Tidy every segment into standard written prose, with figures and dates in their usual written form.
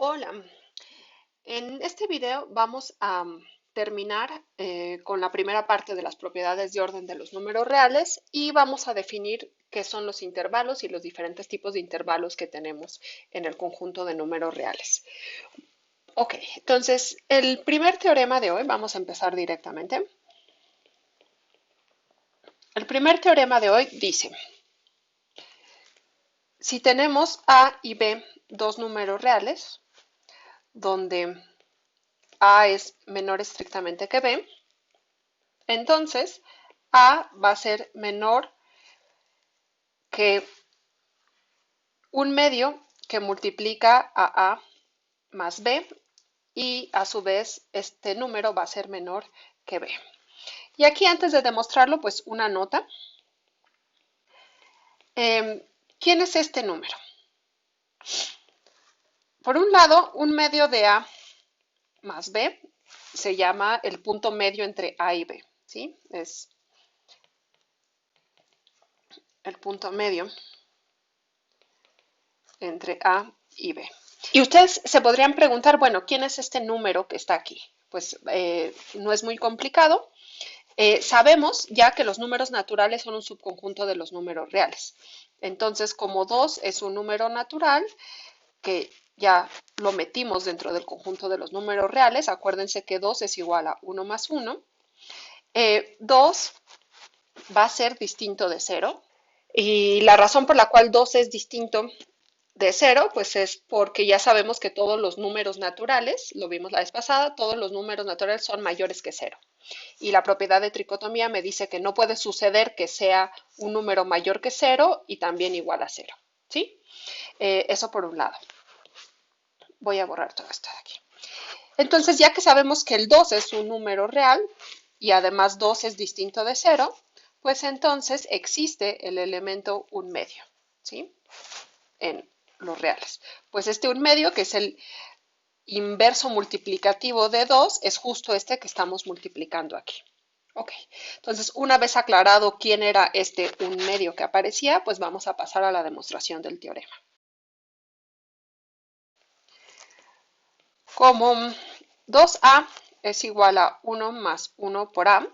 Hola, en este video vamos a terminar con la primera parte de las propiedades de orden de los números reales y vamos a definir qué son los intervalos y los diferentes tipos de intervalos que tenemos en el conjunto de números reales. Ok, entonces el primer teorema de hoy, vamos a empezar directamente. El primer teorema de hoy dice, si tenemos A y B dos números reales, donde A es menor estrictamente que B, entonces A va a ser menor que un medio que multiplica a A más B y a su vez este número va a ser menor que B. Y aquí antes de demostrarlo, pues una nota. ¿Quién es este número? Por un lado, un medio de A más B se llama el punto medio entre A y B, ¿sí? Es el punto medio entre A y B. Y ustedes se podrían preguntar, bueno, ¿quién es este número que está aquí? Pues no es muy complicado. Sabemos ya que los números naturales son un subconjunto de los números reales. Entonces, como 2 es un número natural, que ya lo metimos dentro del conjunto de los números reales, acuérdense que 2 es igual a 1 más 1. 2 va a ser distinto de 0. Y la razón por la cual 2 es distinto de 0, pues es porque ya sabemos que todos los números naturales, lo vimos la vez pasada, todos los números naturales son mayores que 0. Y la propiedad de tricotomía me dice que no puede suceder que sea un número mayor que 0 y también igual a 0. ¿Sí? Eso por un lado. Voy a borrar todo esto de aquí. Entonces, ya que sabemos que el 2 es un número real y además 2 es distinto de 0, pues entonces existe el elemento un medio, ¿sí? En los reales. Pues este un medio, que es el inverso multiplicativo de 2, es justo este que estamos multiplicando aquí. Ok, entonces una vez aclarado quién era este un medio que aparecía, pues vamos a pasar a la demostración del teorema. Como 2A es igual a 1 más 1 por A,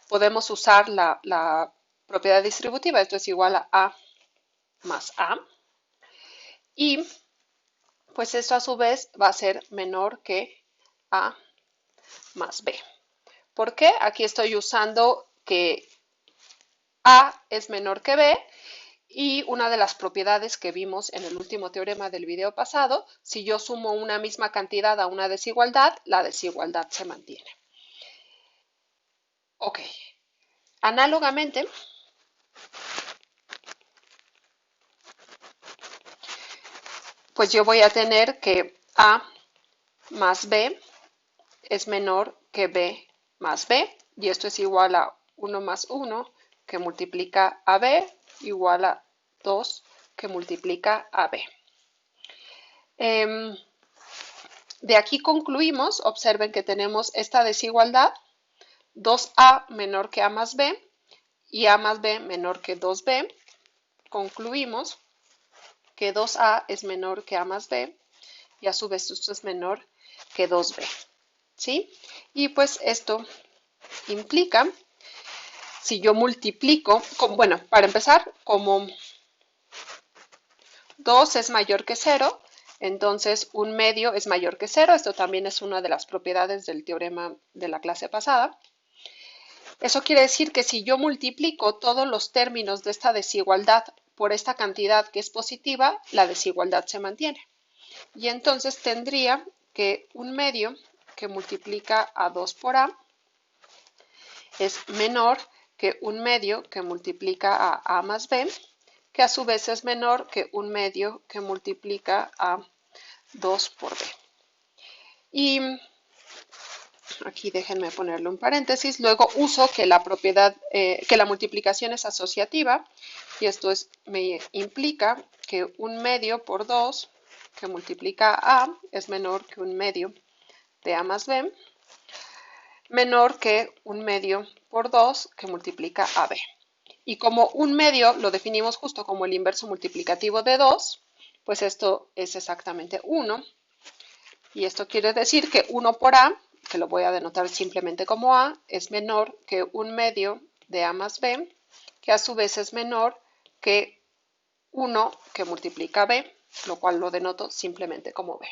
podemos usar la propiedad distributiva, esto es igual a A más A, y pues esto a su vez va a ser menor que A más B. ¿Por qué? Aquí estoy usando que A es menor que B y una de las propiedades que vimos en el último teorema del video pasado, si yo sumo una misma cantidad a una desigualdad, la desigualdad se mantiene. Ok, análogamente, pues yo voy a tener que A más B es menor que B más B, y esto es igual a 1 más 1 que multiplica a B igual a 2 que multiplica a B. De aquí concluimos, observen que tenemos esta desigualdad, 2A menor que A más B y A más B menor que 2B. Concluimos que 2A es menor que A más B y a su vez esto es menor que 2B. ¿Sí? Y pues esto implica, si yo multiplico, bueno, para empezar, como 2 es mayor que 0, entonces un medio es mayor que 0. Esto también es una de las propiedades del teorema de la clase pasada. Eso quiere decir que si yo multiplico todos los términos de esta desigualdad por esta cantidad que es positiva, la desigualdad se mantiene. Y entonces tendría que un medio que multiplica a 2 por A es menor que un medio que multiplica a A más B, que a su vez es menor que un medio que multiplica a 2 por B. Y aquí déjenme ponerle un paréntesis, luego uso que la propiedad, que la multiplicación es asociativa, y esto me implica que un medio por 2 que multiplica a A es menor que un medio de A más B, menor que un medio por 2 que multiplica a B. Y como un medio lo definimos justo como el inverso multiplicativo de 2, pues esto es exactamente 1. Y esto quiere decir que 1 por A, que lo voy a denotar simplemente como A, es menor que 1/2 de A más B, que a su vez es menor que 1 que multiplica B, lo cual lo denoto simplemente como B.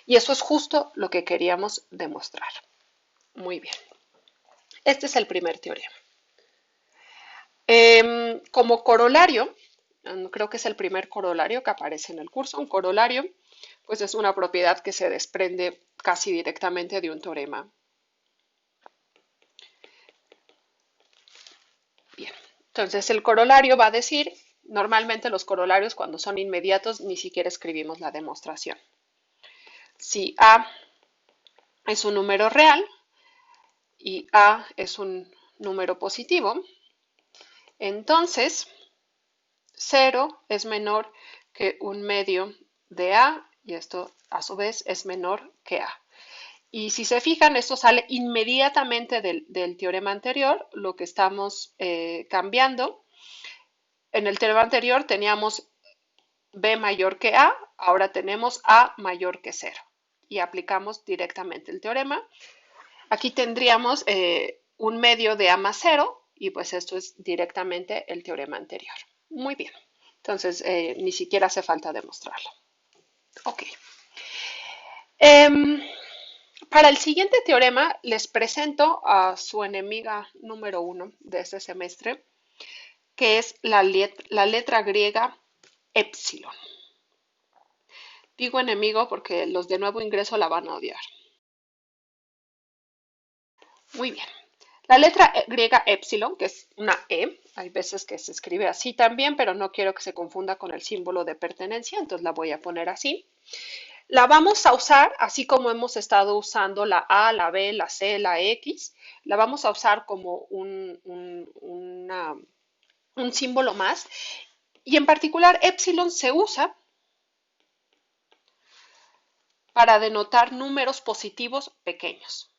Y eso es justo lo que queríamos demostrar. Muy bien. Este es el primer teorema. Como corolario, creo que es el primer corolario que aparece en el curso, un corolario, pues es una propiedad que se desprende casi directamente de un teorema. Bien, entonces el corolario va a decir, normalmente los corolarios cuando son inmediatos ni siquiera escribimos la demostración. Si A es un número real y A es un número positivo, entonces 0 es menor que 1/2 de A y esto a su vez es menor que A. Y si se fijan, esto sale inmediatamente del teorema anterior, lo que estamos cambiando. En el teorema anterior teníamos B mayor que A, ahora tenemos A mayor que 0 y aplicamos directamente el teorema. Aquí tendríamos 1/2 de A más 0 y pues esto es directamente el teorema anterior. Muy bien, entonces ni siquiera hace falta demostrarlo. Ok. Para el siguiente teorema les presento a su enemiga número 1 de este semestre, que es la letra griega epsilon. Digo enemigo porque los de nuevo ingreso la van a odiar. Muy bien. La letra griega epsilon, que es una E, hay veces que se escribe así también, pero no quiero que se confunda con el símbolo de pertenencia, entonces la voy a poner así. La vamos a usar, así como hemos estado usando la A, la B, la C, la X, la vamos a usar como un símbolo más. Y en particular, epsilon se usa para denotar números positivos pequeños.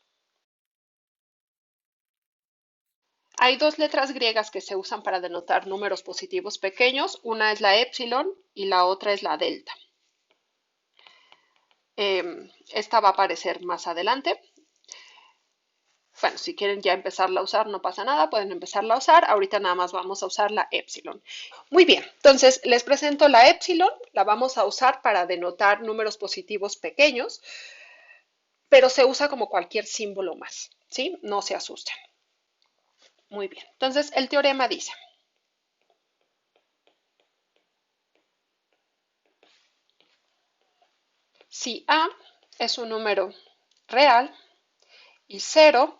Hay dos letras griegas que se usan para denotar números positivos pequeños. Una es la epsilon y la otra es la delta. Esta va a aparecer más adelante. Bueno, si quieren ya empezarla a usar, no pasa nada, pueden empezarla a usar. Ahorita nada más vamos a usar la epsilon. Muy bien, entonces les presento la epsilon. La vamos a usar para denotar números positivos pequeños, pero se usa como cualquier símbolo más, ¿sí? No se asusten. Muy bien, entonces el teorema dice, si A es un número real y 0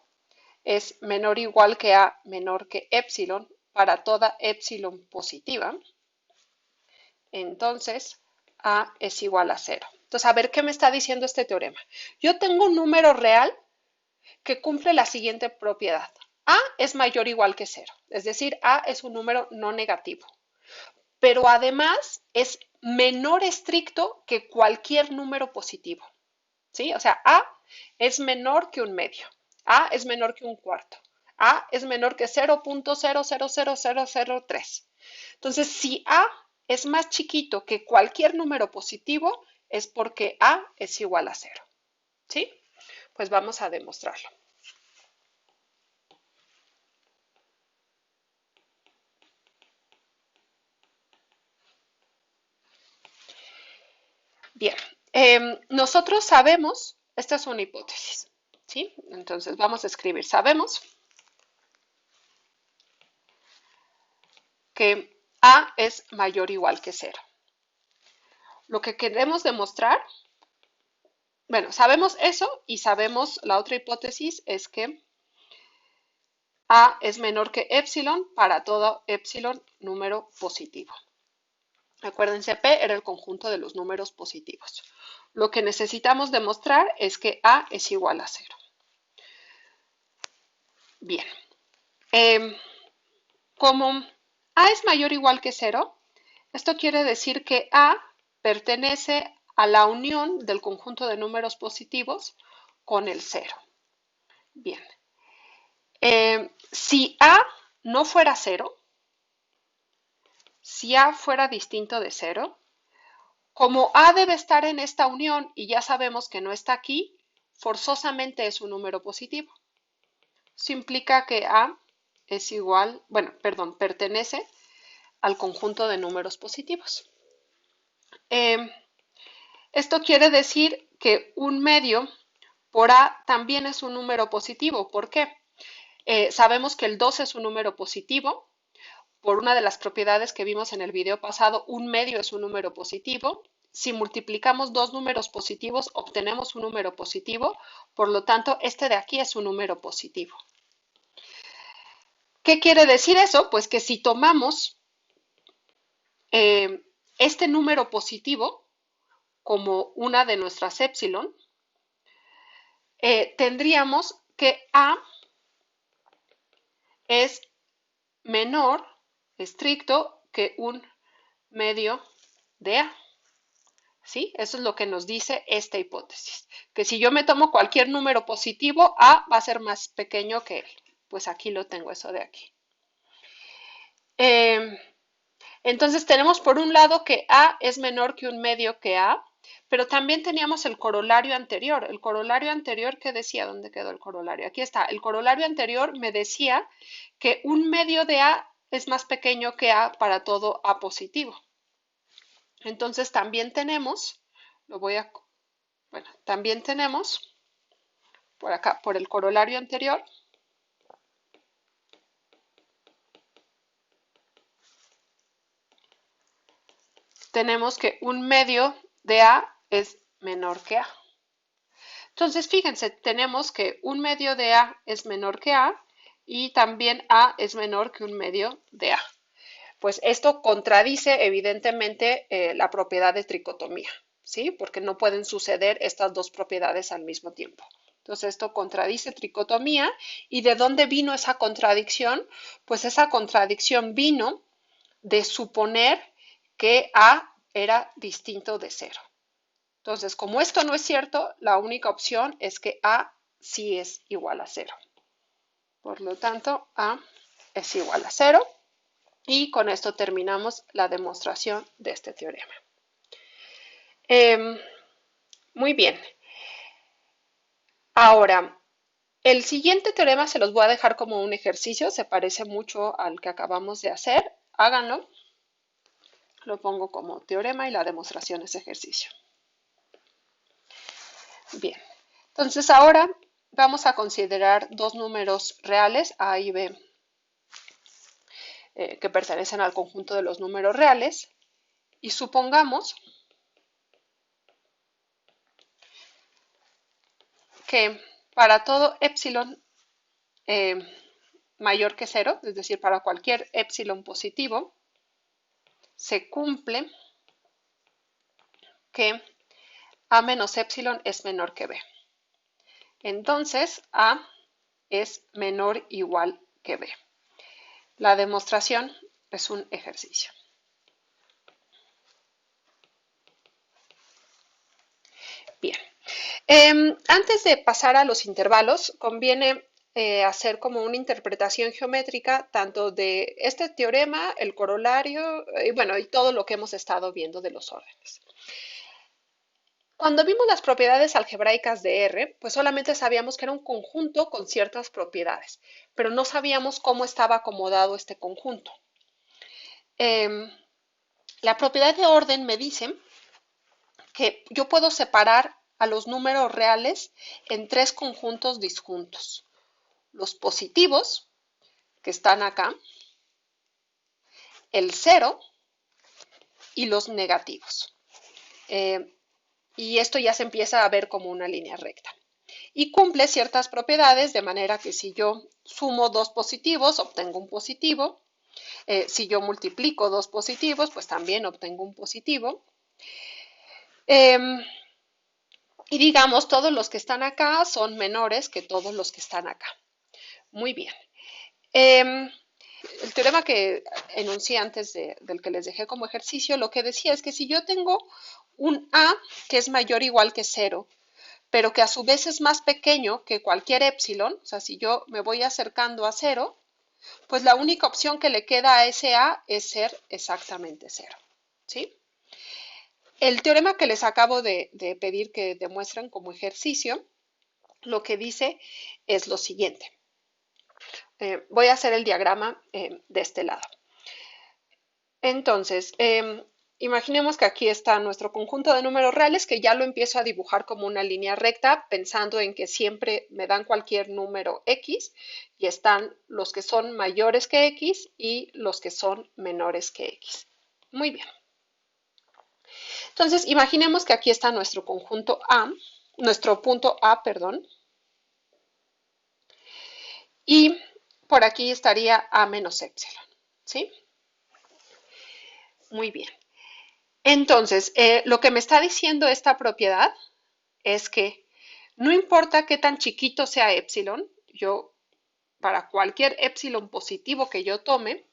es menor o igual que A menor que epsilon para toda epsilon positiva, entonces A es igual a 0. Entonces, a ver qué me está diciendo este teorema. Yo tengo un número real que cumple la siguiente propiedad. A es mayor o igual que 0, es decir, A es un número no negativo, pero además es menor estricto que cualquier número positivo. ¿Sí? O sea, A es menor que un medio, A es menor que un cuarto, A es menor que 0.000003. Entonces, si A es más chiquito que cualquier número positivo, es porque A es igual a 0. ¿Sí? Pues vamos a demostrarlo. Bien, nosotros sabemos, esta es una hipótesis, ¿sí? Entonces vamos a escribir, sabemos que A es mayor o igual que 0. Lo que queremos demostrar, bueno, sabemos eso y sabemos la otra hipótesis es que A es menor que epsilon para todo epsilon número positivo. Acuérdense, P era el conjunto de los números positivos. Lo que necesitamos demostrar es que A es igual a 0. Bien, como A es mayor o igual que 0, esto quiere decir que A pertenece a la unión del conjunto de números positivos con el 0. Bien, si A no fuera 0, si A fuera distinto de 0, Como A debe estar en esta unión y ya sabemos que no está aquí, forzosamente es un número positivo. Eso implica que A es igual, bueno, perdón, pertenece al conjunto de números positivos. Esto quiere decir que un medio por A también es un número positivo. ¿Por qué? Sabemos que el 2 es un número positivo. Por una de las propiedades que vimos en el video pasado, un medio es un número positivo. Si multiplicamos dos números positivos, obtenemos un número positivo. Por lo tanto, este de aquí es un número positivo. ¿Qué quiere decir eso? Pues que si tomamos este número positivo como una de nuestras épsilon, tendríamos que A es menor, estricto, que un medio de A. ¿Sí? Eso es lo que nos dice esta hipótesis. Que si yo me tomo cualquier número positivo, A va a ser más pequeño que él. Pues aquí lo tengo, eso de aquí. Entonces tenemos por un lado que A es menor que un medio que A, pero también teníamos el corolario anterior. El corolario anterior, ¿qué decía? ¿Dónde quedó el corolario? Aquí está. El corolario anterior me decía que un medio de A es más pequeño que A para todo A positivo. Entonces también tenemos, también tenemos por acá, por el corolario anterior, tenemos que un medio de A es menor que A. Entonces, fíjense, tenemos que un medio de A es menor que A y también A es menor que un medio de A. Pues esto contradice evidentemente la propiedad de tricotomía, ¿sí? Porque no pueden suceder estas dos propiedades al mismo tiempo. Entonces esto contradice tricotomía. ¿Y de dónde vino esa contradicción? Pues esa contradicción vino de suponer que A era distinto de cero. Entonces, como esto no es cierto, la única opción es que A sí es igual a 0. Por lo tanto, A es igual a 0. Y con esto terminamos la demostración de este teorema. Muy bien. Ahora, el siguiente teorema se los voy a dejar como un ejercicio. Se parece mucho al que acabamos de hacer. Háganlo. Lo pongo como teorema y la demostración es ejercicio. Bien. Entonces ahora vamos a considerar dos números reales, A y B, que pertenecen al conjunto de los números reales, y supongamos que para todo epsilon mayor que 0, es decir, para cualquier epsilon positivo, se cumple que A menos epsilon es menor que B. Entonces, A es menor o igual que B. La demostración es un ejercicio. Bien. Antes de pasar a los intervalos, conviene hacer como una interpretación geométrica tanto de este teorema, el corolario, y todo lo que hemos estado viendo de los órdenes. Cuando vimos las propiedades algebraicas de R, pues solamente sabíamos que era un conjunto con ciertas propiedades, pero no sabíamos cómo estaba acomodado este conjunto. La propiedad de orden me dice que yo puedo separar a los números reales en tres conjuntos disjuntos. Los positivos, que están acá, el 0 y los negativos. Y esto ya se empieza a ver como una línea recta. Y cumple ciertas propiedades, de manera que si yo sumo dos positivos, obtengo un positivo. Si yo multiplico dos positivos, pues también obtengo un positivo. Y digamos, todos los que están acá son menores que todos los que están acá. Muy bien. El teorema que enuncié antes del que les dejé como ejercicio, lo que decía es que si yo tengo un A que es mayor o igual que 0, pero que a su vez es más pequeño que cualquier epsilon, o sea, si yo me voy acercando a 0, pues la única opción que le queda a ese A es ser exactamente 0, ¿sí? el teorema que les acabo de pedir que demuestren como ejercicio, lo que dice es lo siguiente. Voy a hacer el diagrama de este lado. Entonces, imaginemos que aquí está nuestro conjunto de números reales, que ya lo empiezo a dibujar como una línea recta, pensando en que siempre me dan cualquier número x y están los que son mayores que x y los que son menores que x. Muy bien. Entonces, imaginemos que aquí está nuestro conjunto A, nuestro punto A, perdón, y por aquí estaría A menos epsilon, ¿sí? Muy bien. Entonces, lo que me está diciendo esta propiedad es que no importa qué tan chiquito sea epsilon, para cualquier epsilon positivo que yo tome,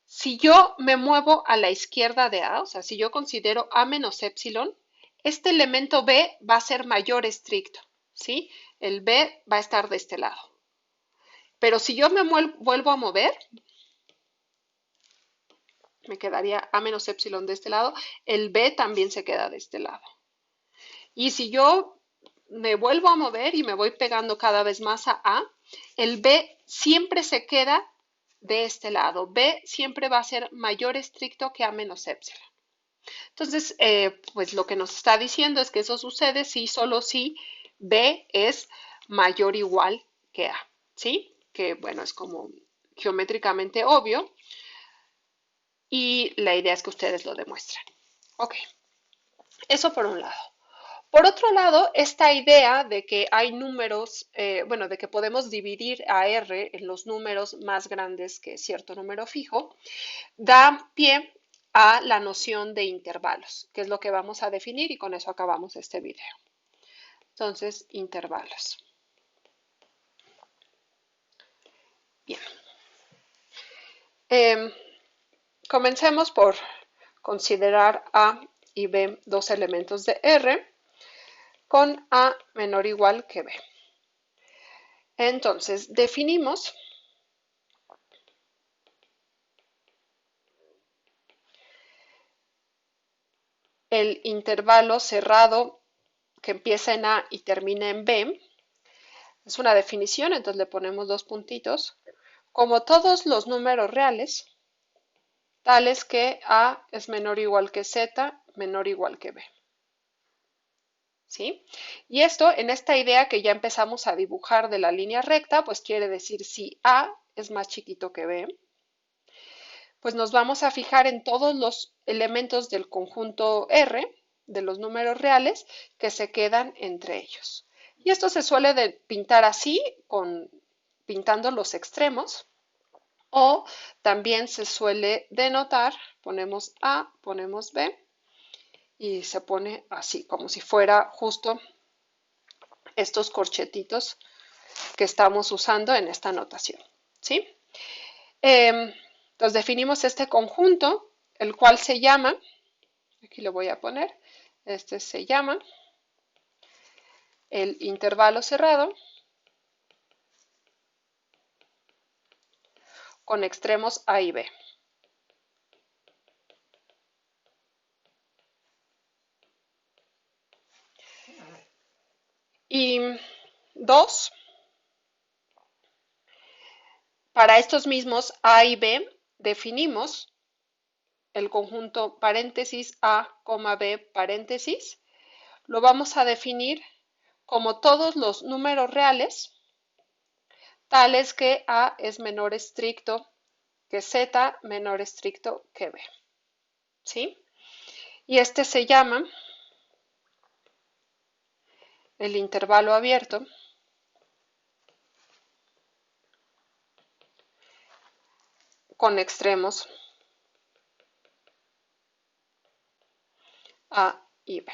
si yo me muevo a la izquierda de A, o sea, si yo considero A menos epsilon, este elemento B va a ser mayor estricto, ¿sí? El B va a estar de este lado. Pero si yo me vuelvo a mover, me quedaría A menos epsilon de este lado, el B también se queda de este lado. Y si yo me vuelvo a mover y me voy pegando cada vez más a el B siempre se queda de este lado. B siempre va a ser mayor estricto que A menos epsilon. Entonces, pues lo que nos está diciendo es que eso sucede si solo si B es mayor o igual que A, ¿sí? Que bueno, es como geométricamente obvio y la idea es que ustedes lo demuestren. Ok, eso por un lado. Por otro lado, esta idea de que hay números, bueno, de que podemos dividir a R en los números más grandes que cierto número fijo, da pie a la noción de intervalos, que es lo que vamos a definir y con eso acabamos este video. Entonces, intervalos. Bien. Comencemos por considerar A y B dos elementos de R con A menor o igual que B. Entonces, definimos el intervalo cerrado que empieza en A y termina en B. Es una definición, entonces le ponemos dos puntitos. Como todos los números reales, tales que A es menor o igual que Z, menor o igual que B. ¿Sí? Y esto, en esta idea que ya empezamos a dibujar de la línea recta, pues quiere decir si A es más chiquito que B, pues nos vamos a fijar en todos los elementos del conjunto R, de los números reales, que se quedan entre ellos. Y esto se suele pintar así, pintando los extremos, o también se suele denotar, ponemos A, ponemos B, y se pone así, como si fuera justo estos corchetitos que estamos usando en esta notación, ¿sí? Entonces definimos este conjunto, el cual se llama, aquí lo voy a poner, este se llama el intervalo cerrado con extremos A y B. Y dos, para estos mismos A y B definimos el conjunto paréntesis A, B, paréntesis. Lo vamos a definir como todos los números reales, tales que A es menor estricto que Z, menor estricto que B. ¿Sí? Y este se llama el intervalo abierto con extremos A y B.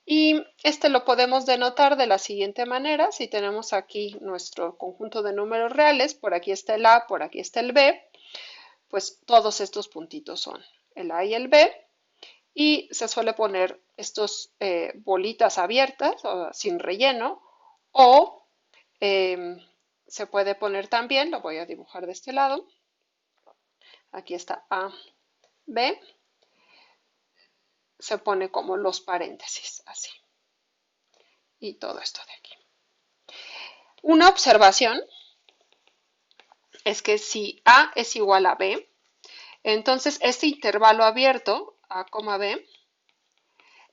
Y este lo podemos denotar de la siguiente manera. Si tenemos aquí nuestro conjunto de números reales, por aquí está el A, por aquí está el B, pues todos estos puntitos son el A y el B. Y se suele poner estos bolitas abiertas o sin relleno, o se puede poner también, lo voy a dibujar de este lado, aquí está A, B, se pone como los paréntesis, así. Y todo esto de aquí. Una observación es que si A es igual a B, entonces este intervalo abierto, A, B,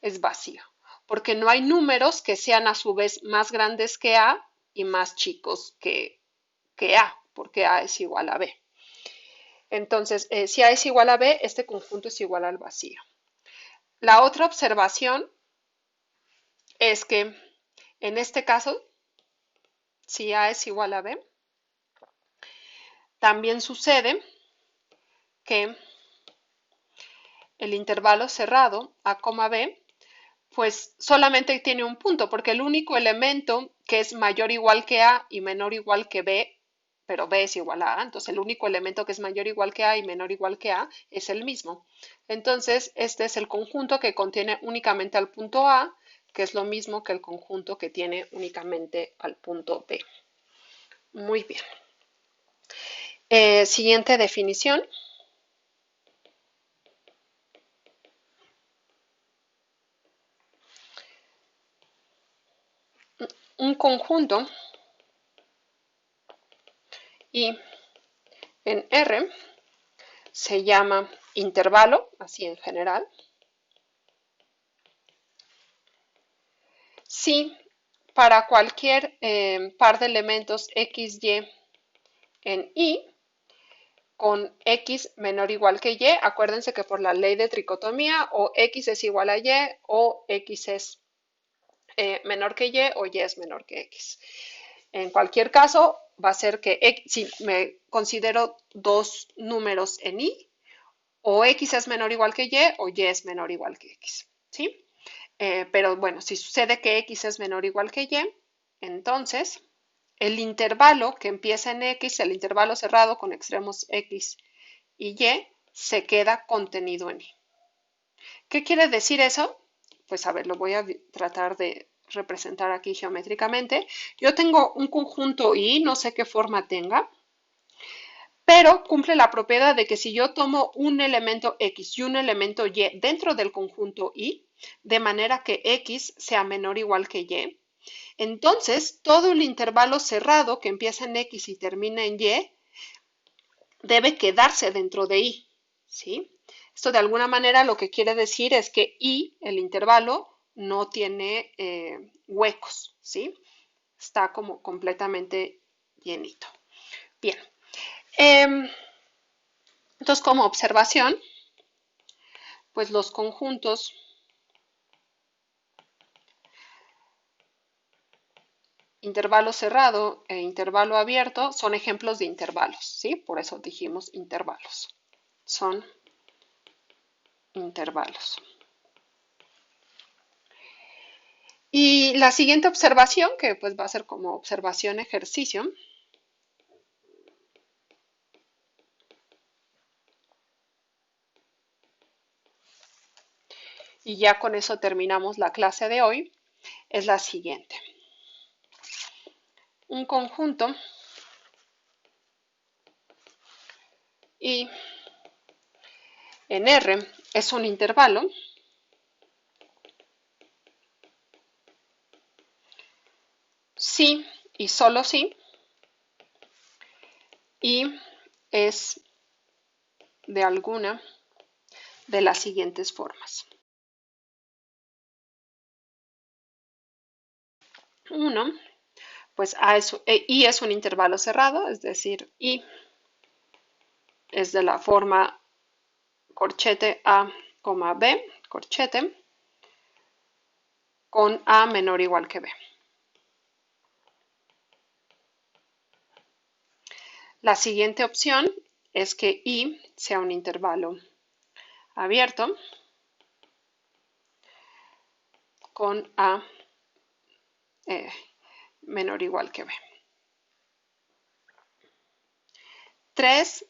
es vacío, porque no hay números que sean a su vez más grandes que A y más chicos que A, porque A es igual a B. Entonces, si A es igual a B, este conjunto es igual al vacío. La otra observación es que en este caso, si A es igual a B, también sucede que el intervalo cerrado A, B, pues solamente tiene un punto, porque el único elemento que es mayor o igual que A y menor o igual que B, pero B es igual a A, entonces el único elemento que es mayor o igual que A y menor o igual que A es el mismo. Entonces, este es el conjunto que contiene únicamente al punto A, que es lo mismo que el conjunto que tiene únicamente al punto B. Muy bien. Siguiente definición. Un conjunto y en R se llama intervalo, así en general, si para cualquier par de elementos x, y en I, con x menor o igual que y, acuérdense que por la ley de tricotomía o x es igual a y o x es menor que y o y es menor que x. En cualquier caso, va a ser que si me considero dos números en I, o x es menor o igual que y o y es menor o igual que x, ¿sí? Pero bueno, si sucede que x es menor o igual que y, entonces el intervalo que empieza en x, el intervalo cerrado con extremos x y y, se queda contenido en y. ¿Qué quiere decir eso? Pues a ver, lo voy a tratar de representar aquí geométricamente. Yo tengo un conjunto y no sé qué forma tenga, pero cumple la propiedad de que si yo tomo un elemento x y un elemento y dentro del conjunto y, de manera que x sea menor o igual que y, entonces todo el intervalo cerrado que empieza en x y termina en y debe quedarse dentro de y, ¿sí? Esto de alguna manera lo que quiere decir es que y, el intervalo, no tiene huecos, ¿sí? Está como completamente llenito. Bien. Entonces, como observación, pues los conjuntos intervalo cerrado e intervalo abierto son ejemplos de intervalos, ¿sí? Por eso dijimos intervalos. Son intervalos. Y la siguiente observación, que pues va a ser como observación ejercicio, y ya con eso terminamos la clase de hoy, es la siguiente. Un conjunto y en R es un intervalo si y solo si y es de alguna de las siguientes formas. 1, pues I es un intervalo cerrado, es decir, I es de la forma corchete A, B, corchete, con A menor o igual que B. La siguiente opción es que I sea un intervalo abierto con A menor o igual que B. 3,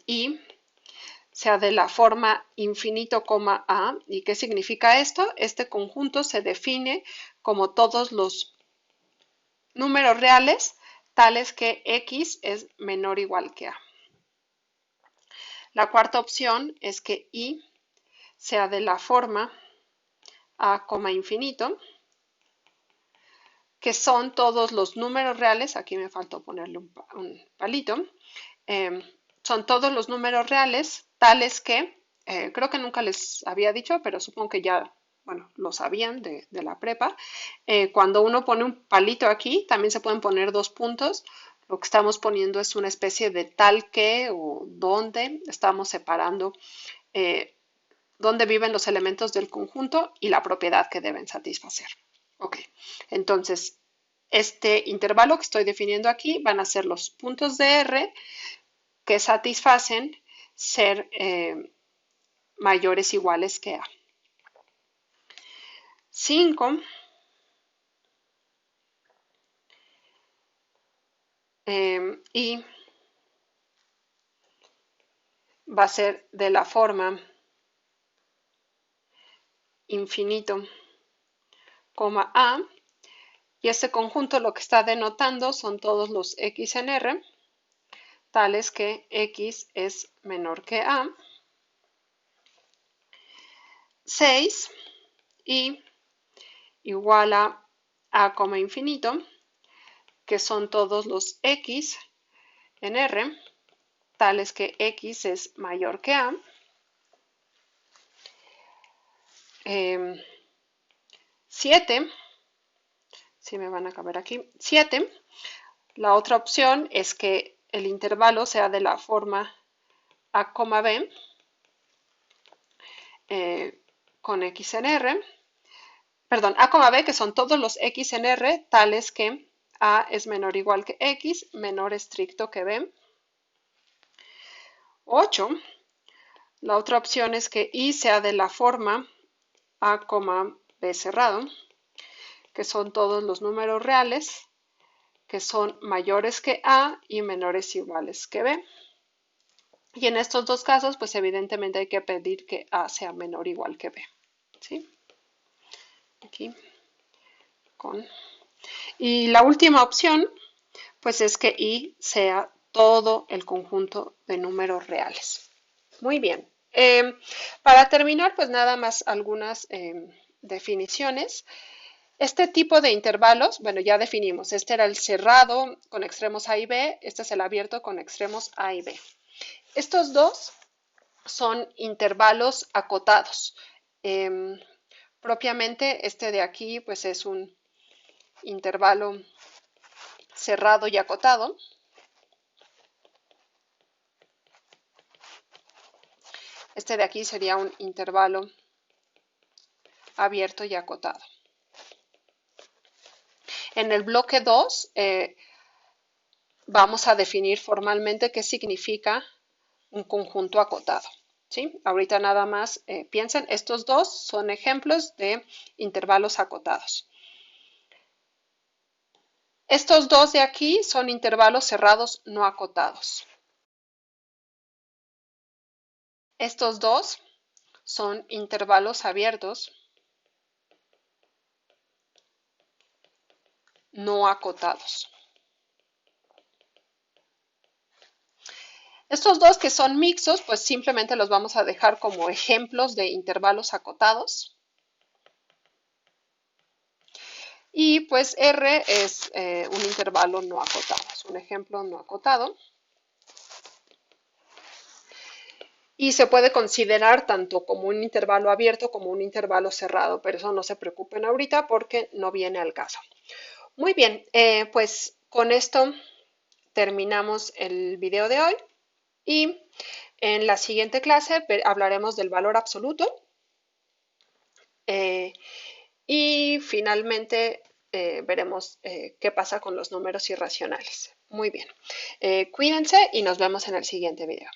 I sea de la forma infinito, A. ¿Y qué significa esto? Este conjunto se define como todos los números reales tales que x es menor o igual que a. La cuarta opción es que y sea de la forma a, infinito, que son todos los números reales, aquí me faltó ponerle un palito, son todos los números reales tales que, creo que nunca les había dicho, pero supongo que ya, bueno, lo sabían de la prepa, cuando uno pone un palito aquí, también se pueden poner dos puntos. Lo que estamos poniendo es una especie de tal que o donde estamos separando dónde viven los elementos del conjunto y la propiedad que deben satisfacer. Ok, entonces este intervalo que estoy definiendo aquí van a ser los puntos de R que satisfacen ser mayores o iguales que A. 5 y va a ser de la forma infinito, A, y este conjunto lo que está denotando son todos los X en R, tales que X es menor que A. 6 y igual a infinito, que son todos los X en R, tales que X es mayor que A. 7, si me van a caber aquí, 7. La otra opción es que el intervalo sea de la forma A, B, con X en R, perdón, A, B, que son todos los X en R, tales que A es menor o igual que X, menor estricto que B. 8. La otra opción es que Y sea de la forma A, B cerrado, que son todos los números reales que son mayores que A y menores o iguales que B. Y en estos dos casos, pues evidentemente hay que pedir que A sea menor o igual que B. ¿Sí? Aquí con. Y la última opción, pues es que Y sea todo el conjunto de números reales. Muy bien. Para terminar, pues nada más algunas definiciones. Este tipo de intervalos, bueno, ya definimos, este era el cerrado con extremos A y B, este es el abierto con extremos A y B. Estos dos son intervalos acotados. Propiamente este de aquí, pues es un intervalo cerrado y acotado. Este de aquí sería un intervalo abierto y acotado. En el bloque 2 vamos a definir formalmente qué significa un conjunto acotado. ¿Sí? Ahorita nada más piensen, estos dos son ejemplos de intervalos acotados. Estos dos de aquí son intervalos cerrados no acotados. Estos dos son intervalos abiertos no acotados. Estos dos que son mixtos, pues simplemente los vamos a dejar como ejemplos de intervalos acotados. Y pues R es un intervalo no acotado, es un ejemplo no acotado. Y se puede considerar tanto como un intervalo abierto como un intervalo cerrado, pero eso no se preocupen ahorita porque no viene al caso. Muy bien, pues con esto terminamos el video de hoy y en la siguiente clase hablaremos del valor absoluto y finalmente veremos qué pasa con los números irracionales. Muy bien, cuídense y nos vemos en el siguiente video.